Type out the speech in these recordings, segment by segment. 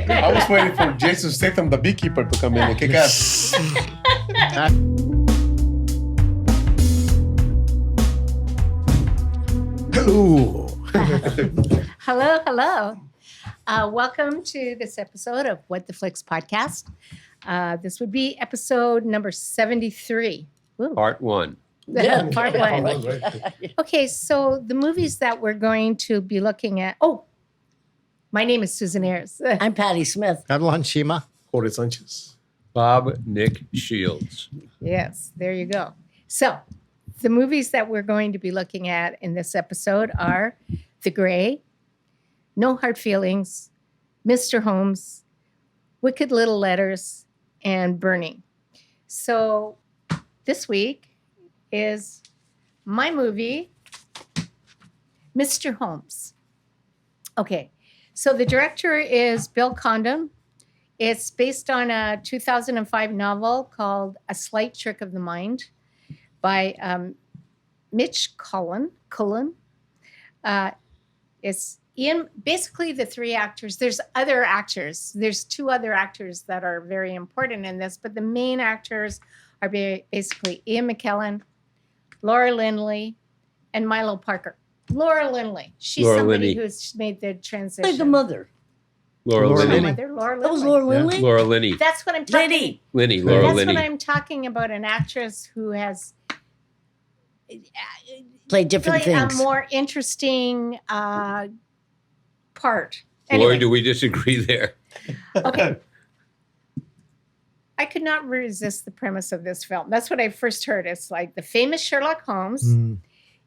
I was waiting for Jason Statham, the beekeeper, to come in and kick ass. Ooh. Hello. Welcome to this episode of What the Flicks podcast. This would be episode number 73. Ooh. Part one. Part one. Okay, so the movies that we're going to be looking at. Oh, my name is Susan Ayers. I'm Patty Smith. I'm Lon Shima. Jorge Sanchez. Bob Nick Shields. Yes, there you go. So the movies that we're going to be looking at in this episode are The Grey, No Hard Feelings, Mr. Holmes, Wicked Little Letters, and Burning. So this week is my movie, Mr. Holmes. Okay, so the director is Bill Condon. It's based on a 2005 novel called A Slight Trick of the Mind by Mitch Cullen. It's Ian, basically the three actors. There's other actors. There's two other actors that are very important in this, but the main actors are basically Ian McKellen, Laura Linney, and Milo Parker. Laura Linney. She's Laura somebody Linney. who's made the transition. Like the mother. Laura Laura Linney. Linney. Laura That was Linney. Laura Linney? Laura Linney. That's what I'm talking Linney. Linney. Laura That's Linney. what I'm talking about, an actress who has Play different really things. a more interesting part. Boy, Anyway, do we disagree there. okay. I could not resist the premise of this film. That's what I first heard. It's like the famous Sherlock Holmes,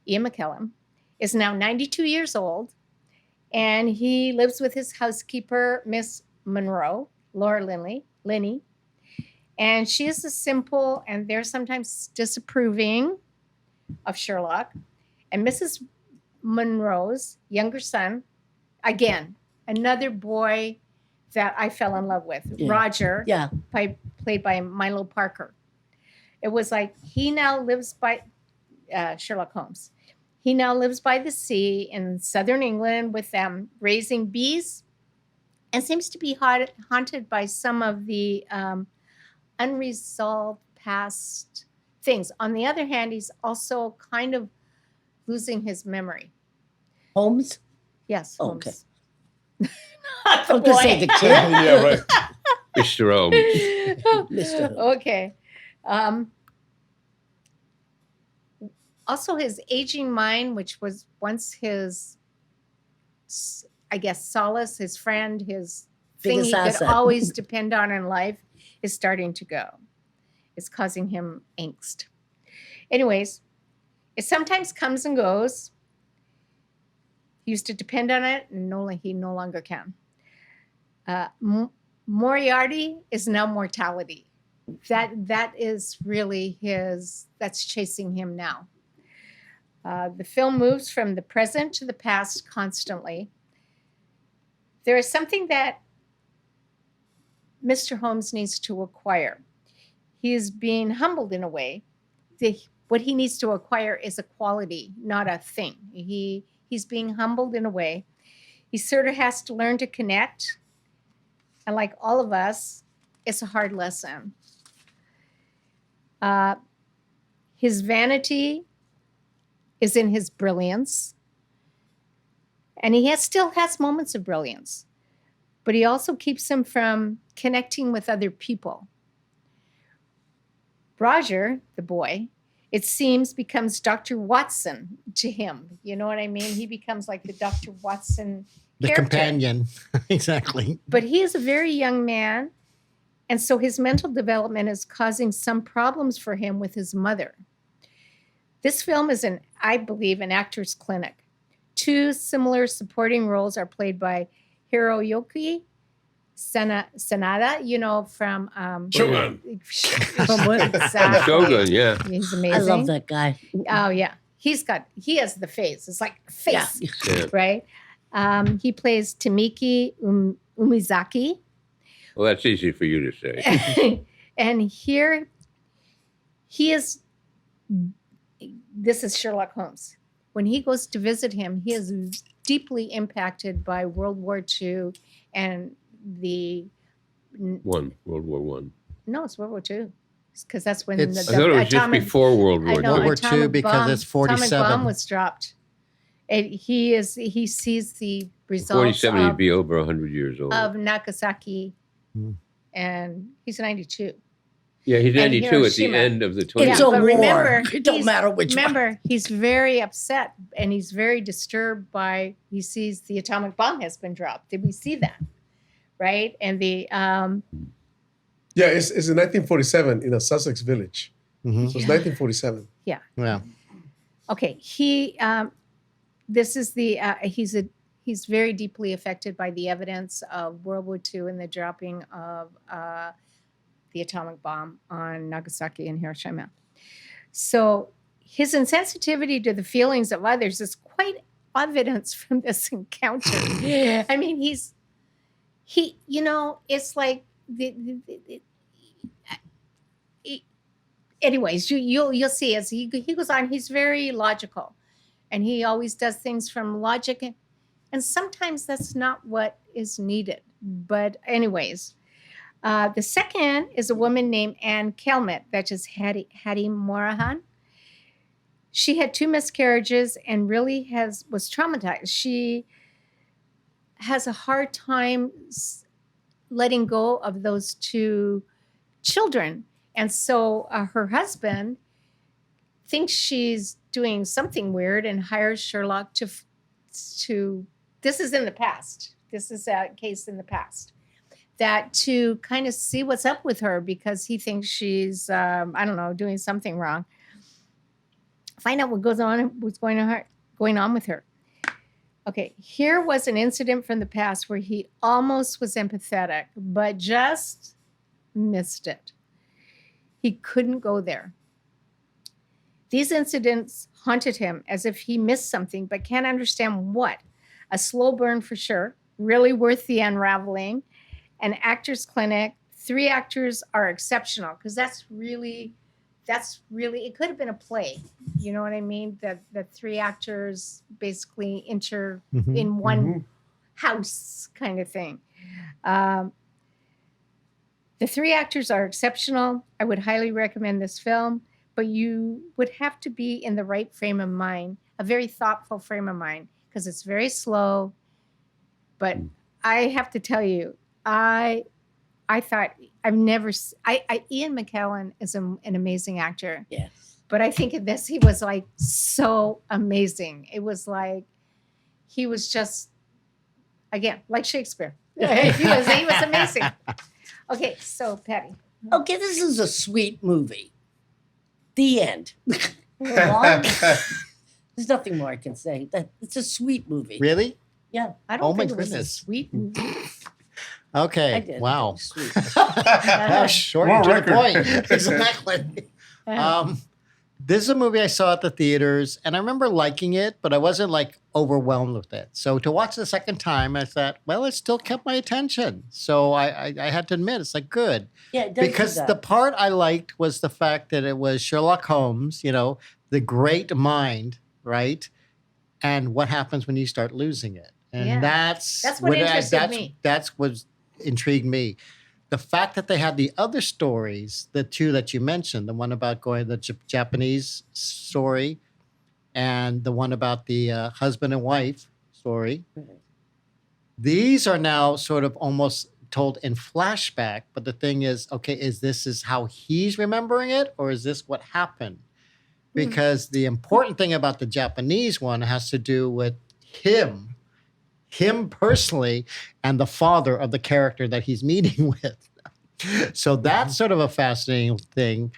Ian McKellen, is now 92 years old, and he lives with his housekeeper, Miss Monroe, Laura Linney, and she is a simple, and they're sometimes disapproving of Sherlock, and Mrs. Monroe's younger son, again, another boy that I fell in love with, Yeah. Roger, Yeah. played by Milo Parker. It was like he now lives by Sherlock Holmes. He now lives by the sea in southern England with them raising bees and seems to be haunted by some of the unresolved past things. On the other hand, he's also kind of losing his memory. Holmes? Yes, Oh, Holmes. okay. Not the I was going to say boy. the kid. Yeah, right. Mr. Holmes. Mr. Okay. Also, his aging mind, which was once his, I guess, solace, his friend, his thing he Biggest could asset. always depend on in life, is starting to go. It's causing him angst. Anyways, it sometimes comes and goes. He used to depend on it, and he no longer can. Moriarty is now mortality. That is really that's chasing him now. The film moves from the present to the past constantly. There is something that Mr. Holmes needs to acquire. He is being humbled in a way. What he needs to acquire is a quality, not a thing. He's being humbled in a way. He sort of has to learn to connect. And like all of us, it's a hard lesson. His vanity is in his brilliance. And he still has moments of brilliance. But he also keeps him from connecting with other people. Roger, the boy, it seems becomes Dr. Watson to him. You know what I mean? He becomes like the Dr. Watson The character. companion. Exactly. But he is a very young man, and so his mental development is causing some problems for him with his mother. This film is, I believe, an actor's clinic. Two similar supporting roles are played by Hiroyuki Sanada, from Shogun. From what? Exactly. Shogun, yeah. He's amazing. I love that guy. Oh yeah, he has the face. It's like a face, Yeah. right? He plays Tamiki Umizaki. Well, that's easy for you to say. And here he is, this is Sherlock Holmes. When he goes to visit him, he is deeply impacted by World War II and the World War One. no, it's World War II, because that's when It's- I thought it was just atomic. before World I War know, World II. War atomic II because bomb- it's Atomic 47. bomb was dropped. And he sees the results 47, of, he'd be over 100 years old. of Nagasaki, Hmm. and he's 92. Yeah, he's and 92 at the Hiroshima. end of the 20th. It's Yeah, a but war. remember, It don't he's- matter which one. Remember, he's very upset and he's very disturbed by, he sees the atomic bomb has been dropped. Did we see that? Right? And the, Yeah, it's in 1947 in a Sussex village. Mhm. So it's 1947. Yeah. okay, this is the, he's very deeply affected by the evidence of World War II and the dropping of the atomic bomb on Nagasaki and Hiroshima. So his insensitivity to the feelings of others is quite evidence from this encounter. I mean, it's like anyways, you'll see as he goes on, he's very logical, and he always does things from logic, and sometimes that's not what is needed. But anyways, the second is a woman named Anne Kelmet, that is Hattie Morahan. She had 2 miscarriages and really was traumatized. She has a hard time letting go of those 2 children. And so her husband thinks she's doing something weird and hires Sherlock to this is in the past. This is a case in the past. That to kind of see what's up with her because he thinks she's, doing something wrong. Find out what's going on with her. Okay, here was an incident from the past where he almost was empathetic, but just missed it. He couldn't go there. These incidents haunted him as if he missed something, but can't understand what. A slow burn for sure, really worth the unraveling. An actor's clinic. 3 actors are exceptional because that's really, it could have been a play. You know what I mean? The 3 actors basically enter Mhm. in one house kind of thing. The 3 actors are exceptional. I would highly recommend this film, but you would have to be in the right frame of mind, a very thoughtful frame of mind, because it's very slow. But I have to tell you, I thought Ian McKellen is an amazing actor. Yes. But I think in this, he was like so amazing. It was like, he was just, again, like Shakespeare. he was amazing. Okay, so Patty. Okay, this is a sweet movie. The end. Long? There's nothing more I can say. It's a sweet movie. Really? Yeah. I don't Oh my think it was a goodness. sweet movie. I Okay. did. Wow. It's sweet. Short More and to the record. point. Exactly. This is a movie I saw at the theaters, and I remember liking it, but I wasn't like overwhelmed with it. So to watch the second time, I thought, well, it still kept my attention. So I had to admit, it's like good. Yeah, it does do Because that. the part I liked was the fact that it was Sherlock Holmes, the great mind, right? And what happens when you start losing it. And Yeah. that's That's what interested me. That's what intrigued me. The fact that they had the other stories, the 2 that you mentioned, the one about the Japanese story and the one about the husband and wife story. Right. These are now sort of almost told in flashback. But the thing is, okay, is this how he's remembering it, or is this what happened? Because the important thing about the Japanese one has to do with him personally, and the father of the character that he's meeting with. So that's sort of a fascinating thing.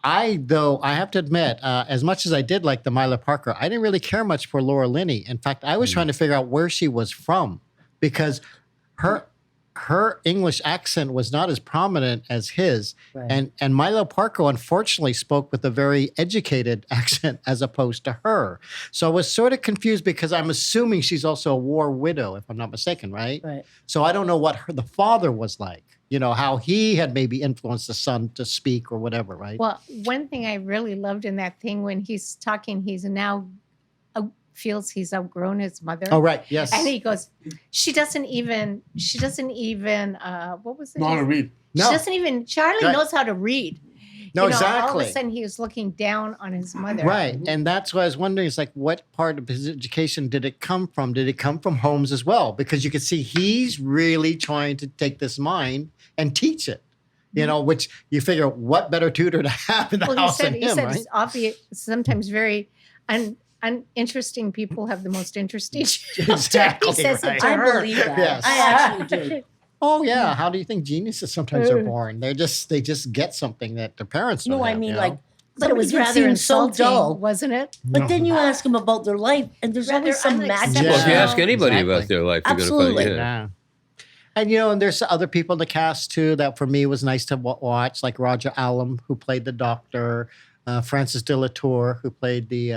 I have to admit, as much as I did like the Milo Parker, I didn't really care much for Laura Linney. In fact, I was trying to figure out where she was from, because her English accent was not as prominent as his. Right. And Milo Parker, unfortunately, spoke with a very educated accent as opposed to her. So I was sort of confused, because I'm assuming she's also a war widow, if I'm not mistaken, right? Right. So I don't know what the father was like, how he had maybe influenced the son to speak or whatever, right? Well, one thing I really loved in that thing when he's talking, he's now feels he's outgrown his mother. Oh, right. Yes. And he goes, she doesn't even, what was it? Know how to read. No. She doesn't even, Charlie Right. knows how to read. No, All of exactly. a sudden he was looking down on his mother. Right. And that's what I was wondering. It's like, what part of his education did it come from? Did it come from Holmes as well? Because you could see he's really trying to take this mind and teach it, which you figure what better tutor to have in the Well, house he than him, said right? it's obvious, sometimes very uninteresting people have the most interesting children. Exactly, He says right. it to I her. believe that. Yes. I actually do. Oh, yeah. How do you think geniuses sometimes are born? They just get something that their parents don't No, I have, mean, you know? like, But it was some of rather seems so insulting, dull. wasn't it? But then you ask them about their life, and there's Rather always some unacceptable. magic. Well, if you Yeah, ask anybody exactly. about their life, they're going to Absolutely. find, Yeah. And, and there's other people in the cast, too, that for me was nice to watch, like Roger Allam, who played the doctor, Francis de la Tour, who played the,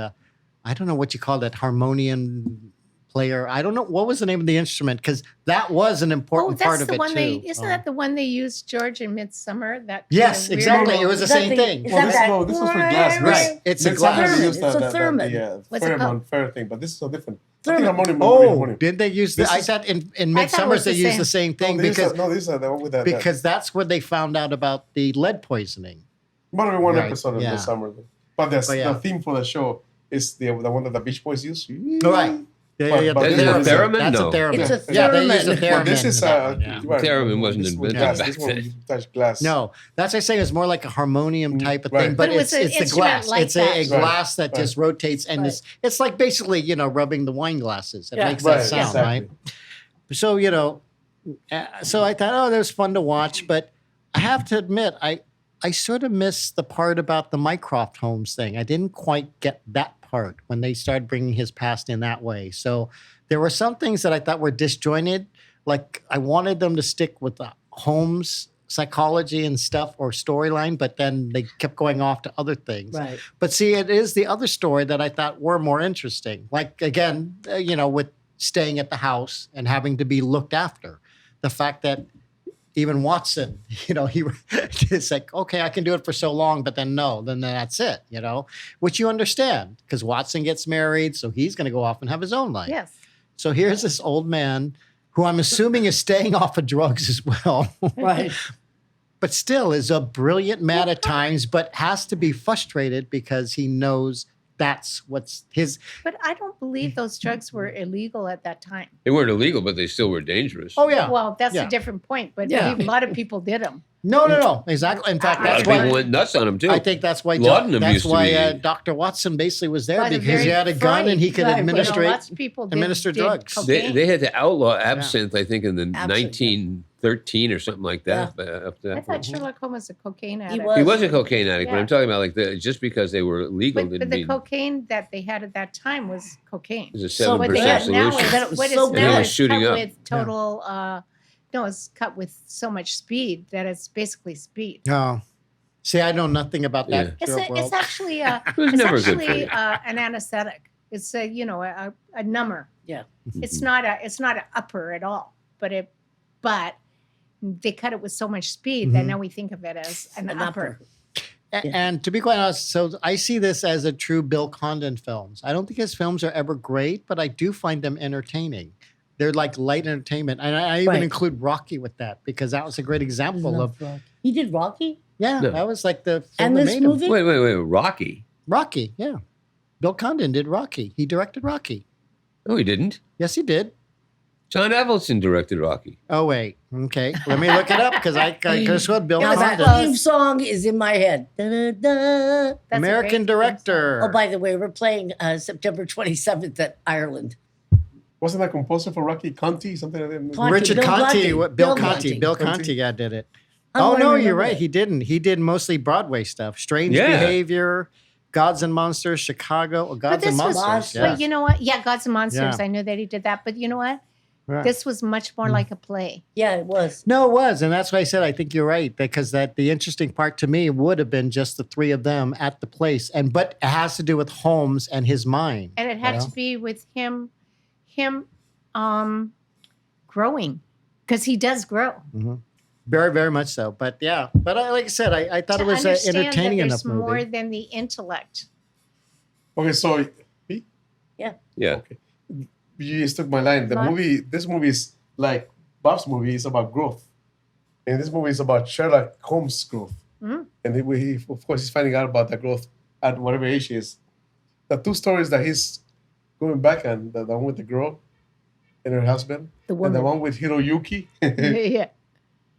I don't know what you call that, harmonium player. I don't know. What was the name of the instrument? Because that was an Oh, important that's part of the it, one too. isn't that the one they used, George, in Midsummer? That Yes, kind of exactly. weird- It was the Is that same the- thing. is Well, that this, that- no, this was for glass. Right. It's a Midsummer, glass. they used It's a the theremin. What's it called? fair thing, but this is so different. I Theremin. think harmonium. Oh, harmonium. did they use the? This I is- thought in I thought it Midsummer was they the used same. the same thing No, these because are the one with that. because that's where they found out about the lead poisoning. Might be one Right, episode of yeah. the summer. But yeah. the theme for the show is the one that the Beach Boys use. All right. Yeah, But the this is a theremin. That's theremin? a theremin. It's a Yeah, they use a theremin. theremin. But this is in that one, yeah. Theremin wasn't this was invented glass. back This one then. you touch glass. No, that's what I say. It's more like a harmonium type of Right. thing, but But it was it's an the instrument glass. like It's that. a Right, glass that just rotates, and Right. it's like basically rubbing the wine glasses. It Yeah. makes Right, that sound, exactly. right? So so I thought, oh, that was fun to watch, but I have to admit, I sort of missed the part about the Mycroft Holmes thing. I didn't quite get that part when they started bringing his past in that way. So there were some things that I thought were disjointed. Like I wanted them to stick with the Holmes psychology and stuff or storyline, but then they kept going off to other things. Right. But see, it is the other story that I thought were more interesting. Like again, with staying at the house and having to be looked after. The fact that even Watson, it's like, okay, I can do it for so long, but then then that's it, which you understand because Watson gets married, so he's going to go off and have his own life. Yes. So here's this old man who I'm assuming is staying off of drugs as well. Right. But still is a brilliant man at times, but has to be frustrated because he knows that's what's his. But I don't believe those drugs were illegal at that time. They weren't illegal, but they still were dangerous. Oh, yeah. Well, that's Yeah. a different point, but Yeah. a lot of people did them. No. Exactly. In fact, A lot that's of why people went nuts on him too. I think that's why Laudanum used to be- Dr. Watson basically was there By the because he very had a gun and he could Right, administer lots of people administer drugs. cocaine. They had to outlaw absinthe, I think, in the Absinthe, 1913 or something like that. Up to I that thought point. Sherlock Holmes was a cocaine addict. was. He was a cocaine addict, but Yeah. I'm talking about just because they were legal But didn't the mean cocaine that they had at that time was cocaine. it was a So What 7% they have now solution. Then it was what so is big. now And it was is shooting cut up. with total. No, it's cut with so much speed that it's basically speed. Oh, see, I know nothing about that. It's drug world. it's actually was it's never good for actually you. an anesthetic. It's a number. Yeah. It's not an upper at all, but they cut it with so much speed that Mhm. now we think of it as an upper. And to be quite honest, so I see this as a true Bill Condon films. I don't think his films are ever great, but I do find them entertaining. They're like light entertainment. And I even Right. include Rocky with that because that was a great example of, He did Rocky? yeah, No. that was like the film And that this made him. movie? Wait, Rocky? Rocky, yeah. Bill Condon did Rocky. He directed Rocky. No, he didn't. Yes, he did. John Avildsen directed Rocky. Oh, wait. Okay. Let me look it up because I could have sworn Bill Now that Condon. theme song is in my head. Da-da-da. That's a American great theme director. Oh, by the way, we're playing September 27th at Ireland. Wasn't that composer for Rocky Conti? Something like that. Conti. Richard Bill Conti. Conti. Bill Bill Conti. Conti. Bill Conti. Conti, yeah, did it. How Oh, do I no, you're remember right. that? He didn't. He did mostly Broadway stuff. Strange Yeah. Behavior, Gods and Monsters, Chicago. Oh, Gods and this was- Monsters. But Yeah. But you know what? Yeah, Gods and Monsters. Yeah. I knew that he did that. But you know what? Right. This was much more like a play. Yeah, it was. No, it was. And that's why I said I think you're right. Because the interesting part to me would have been just the three of them at the place. But it has to do with Holmes and his mind. And it had Yeah. to be with him growing. Because he does grow. Very, very much so. But yeah. But like I said, I thought To it was understand entertaining that enough there's more movie. than the intellect. Okay, so Yeah. Okay. You just took my line. This movie is like Bob's movie is about growth. And this movie is about Sherlock Holmes' growth. Mhm. And he, of course, he's finding out about that growth at whatever age he is. The two stories that he's going back on, the one with the girl and her husband, The and the woman. one with Hiroyuki, Yeah.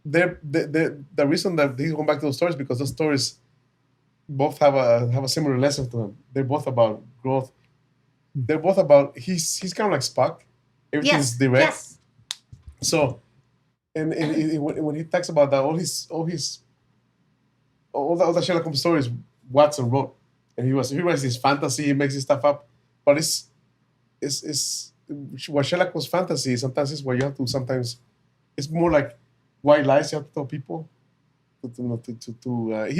the reason that he's going back to those stories because those stories both have a similar lesson to them. They're both about growth. They're both about he's kind of like Spock. Everything's Yes. direct. Yes. So, and when he talks about that, all the Sherlock Holmes stories Watson wrote, and he writes this fantasy, he makes this stuff up, but it's what Sherlock was fantasy. Sometimes it's where you have to. Sometimes it's more like white lies you have to tell people. He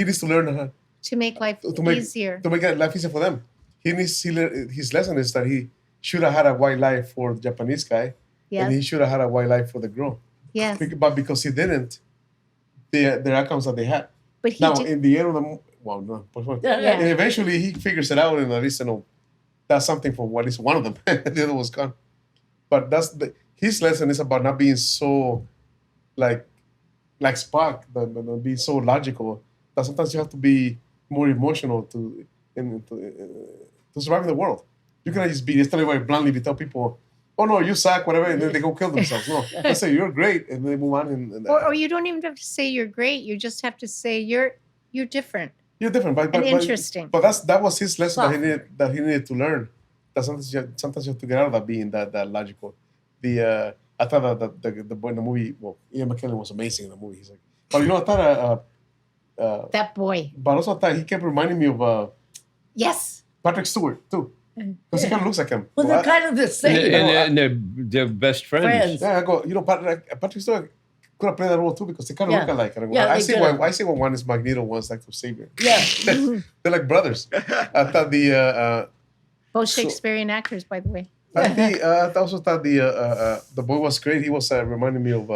needs to learn how To make life to make easier. to make life easier for them. His lesson is that he should have had a white lie for the Japanese guy, and he Yes. should have had a white lie for the girl. Yes. But because he didn't, their outcomes that they had. But he Now, did. in the end of the well, no, Yeah. and eventually he figures it out, and at least that's something for at least one of them. The other was gone. But his lesson is about not being so like Spock, but being so logical. That sometimes you have to be more emotional to survive in the world. You cannot just tell everybody bluntly, tell people, "Oh no, you suck," whatever, and then they go kill themselves. No, they say you're great, and they move on. Or you don't even have to say you're great. You just have to say you're different you're different, but and interesting. But that was his lesson that he needed to learn. That sometimes you have to get out of that being that logical. I thought that the boy in the movie, well, Ian McKellen was amazing in the movie. He's like, but I thought That boy. but also I thought he kept reminding me of Yes. Patrick Stewart too, because he kind of looks like him. Well, they're kind of the And, same. they're best friends. Friends. Yeah, I go, Patrick Stewart could have played that role too because they kind of Yeah. look alike. And I go, Yeah, I they see could've. why one is Magneto, one's like the Savior. Yeah. They're like brothers. I thought Both Shakespearean actors, by the way. I also thought the boy was great. He was reminding me of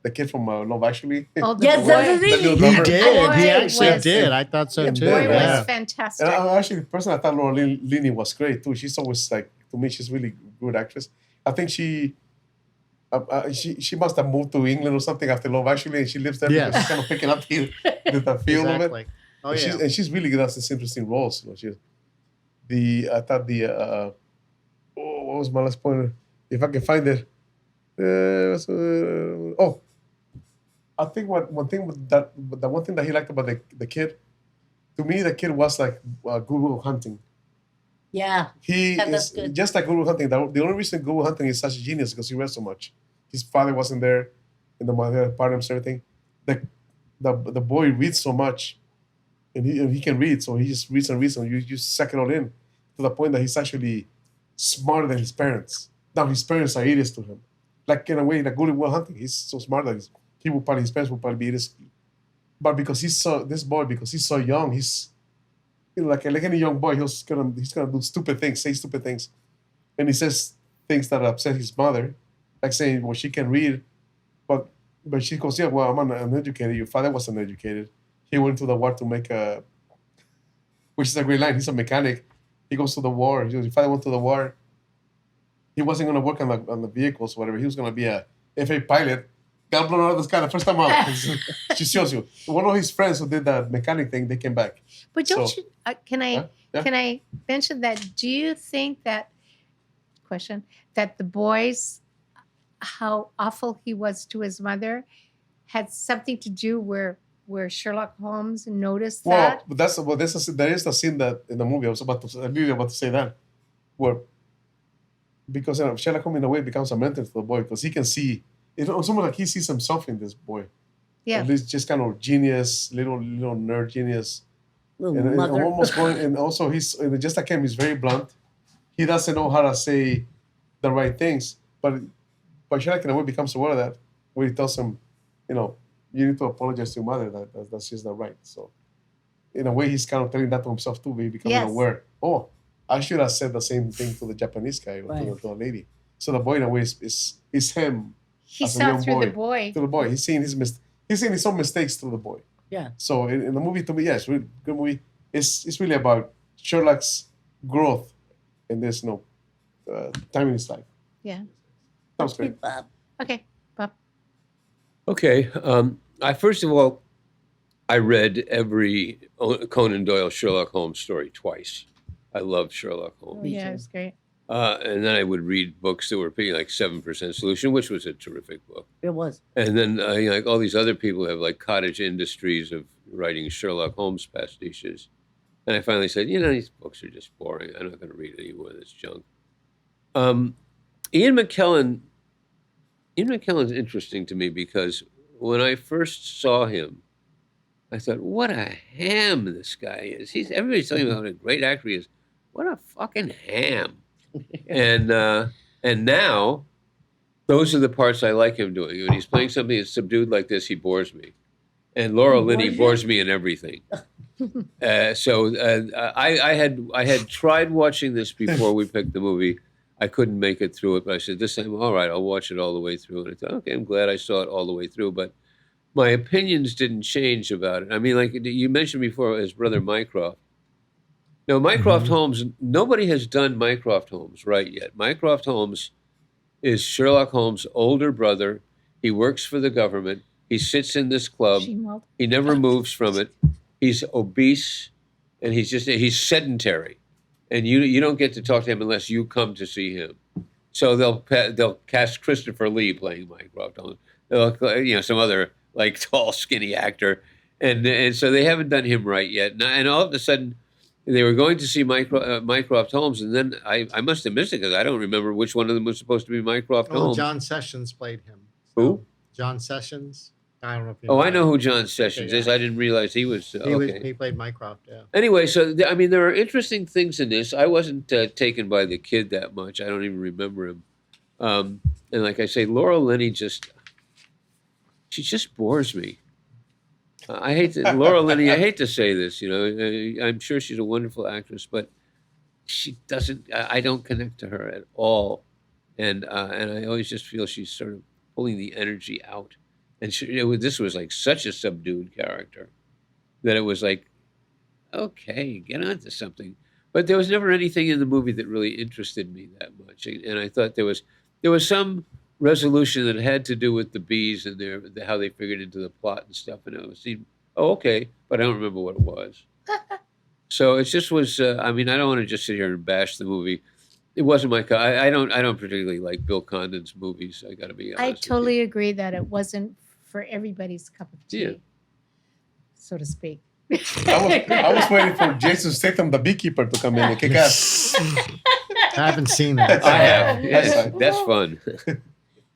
the kid from Love Actually. Oh, the Yes, boy. that's The it. little He number. did. Boy He actually was- did. I thought so Yeah, too. The boy yeah. was fantastic. And actually, personally, I thought Laura Linney was great too. She's always like, to me, she's really good actress. I think she must have moved to England or something after Love Actually, and she lives there Yes. because she's kind of picking up the feel of it. Exactly. Oh And yeah. she's really good at these interesting roles. I thought what was my last pointer? If I can find it. I think one thing that he liked about the kid, to me, the kid was like Good Will Hunting. Yeah. He Yeah, that's is good. just like Good Will Hunting. The only reason Good Will Hunting is such a genius is because he read so much. His father wasn't there, and the mother partners and everything. The boy reads so much, and he can read, so he just reads and reads, and you just suck it all in to the point that he's actually smarter than his parents. Now his parents are idiots to him, like in a way, like Good Will Hunting. He's so smart that his parents will probably be idiots, but because he's so young, he's like any young boy, he's gonna do stupid things, say stupid things, and he says things that upset his mother, like saying, "Well, she can read," but she goes, "Yeah, well, I'm uneducated. Your father wasn't educated. He went to the war to make which is a great line. He's a mechanic. He goes to the war. He goes, your father went to the war. He wasn't going to work on the vehicles or whatever. He was going to be a FA pilot. Got blown out of the sky the first time out. She shows you. One of his friends who did that mechanic thing, they came back. But don't So- you? Can I? Huh? Yeah. Can I mention that? Do you think that that the boys, how awful he was to his mother, had something to do where Sherlock Holmes noticed Well, that? but there is the scene that in the movie I was about to say that, where because Sherlock Holmes in a way becomes a mentor to the boy because he can see it's almost like he sees himself in this boy. Yeah. At least just kind of genius, little nerd genius. Little And mother. almost going, and also he's just like him. He's very blunt. He doesn't know how to say the right things, but Sherlock in a way becomes aware of that, where he tells him, you need to apologize to your mother. That's just not right. So, in a way, he's kind of telling that to himself too. But he becomes Yes. aware. Oh, I should have said the same thing to the Japanese guy or Right. to the lady. So the boy in a way is him He as a saw young through the boy. boy. to the boy. He's seeing his own mistakes through the boy. Yeah. So in the movie, to me, yes, really good movie. It's really about Sherlock's growth in this time in his life. Yeah. That was great. Bob. Okay, Bob. Okay. I first of all, I read every Conan Doyle Sherlock Holmes story twice. I loved Sherlock Holmes. Me Yeah, too. it was great. And then I would read books that were pretty like 7% Solution, which was a terrific book. It was. And then like all these other people have like cottage industries of writing Sherlock Holmes pastiches. And I finally said, these books are just boring. I'm not going to read any more of this junk. Ian McKellen is interesting to me because when I first saw him, I thought, what a ham this guy is. Everybody's telling me what a great actor he is. What a fucking ham. And now, those are the parts I like him doing. When he's playing something that's subdued like this, he bores me. And Laura Linney bores me in everything. I had tried watching this before we picked the movie. I couldn't make it through it, but I said, this time, all right, I'll watch it all the way through. And I thought, okay, I'm glad I saw it all the way through. But my opinions didn't change about it. I mean, like you mentioned before, his brother Mycroft. No, Mycroft Holmes, nobody has done Mycroft Holmes right yet. Mycroft Holmes is Sherlock Holmes' older brother. He works for the government. He sits in this club. Sheenwald. He never moves from it. He's obese, and he's sedentary. And you don't get to talk to him unless you come to see him. So they'll cast Christopher Lee playing Mycroft Holmes. Some other like tall, skinny actor. And so they haven't done him right yet. And all of a sudden, they were going to see Mycroft Holmes, and then I must have missed it because I don't remember which one of them was supposed to be Mycroft Oh, Holmes. John Sessions played him. Who? John Sessions. I don't know if you Oh, know I know that. who John Sessions is. I didn't realize he was. He played Mycroft, yeah. Anyway, so there are interesting things in this. I wasn't taken by the kid that much. I don't even remember him. And like I say, Laura Linney she just bores me. Laura Linney. I hate to say this, I'm sure she's a wonderful actress, but she doesn't. I don't connect to her at all, and I always just feel she's sort of pulling the energy out. And this was like such a subdued character that it was like, okay, get on to something. But there was never anything in the movie that really interested me that much. And I thought there was some resolution that had to do with the bees and how they figured into the plot and stuff. And it seemed, okay, but I don't remember what it was. So it just was. I don't want to just sit here and bash the movie. It wasn't my. I don't particularly like Bill Condon's movies. I got to be honest. I with you. totally agree that it wasn't for everybody's cup of tea, Yeah. so to speak. I was waiting for Jason Statham, the beekeeper, to come in and kick ass. I haven't seen that. I have. That's Yes, fine. that's fun.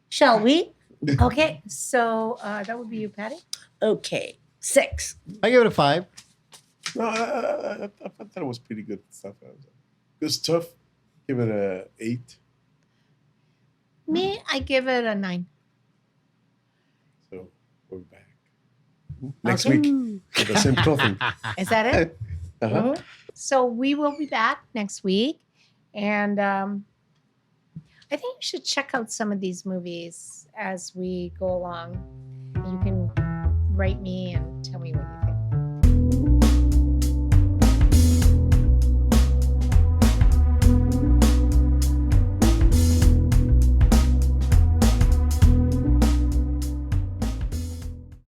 Shall we? Okay, so that would be you, Patty. Okay. 6. I give it a 5. No, I thought it was pretty good stuff. Good stuff. Give it a 8. Me, I give it a 9. So we're back next Okay. week with the same clothing. Is that it? Uh-huh. So we will be back next week, and I think you should check out some of these movies as we go along. You can write me and tell me what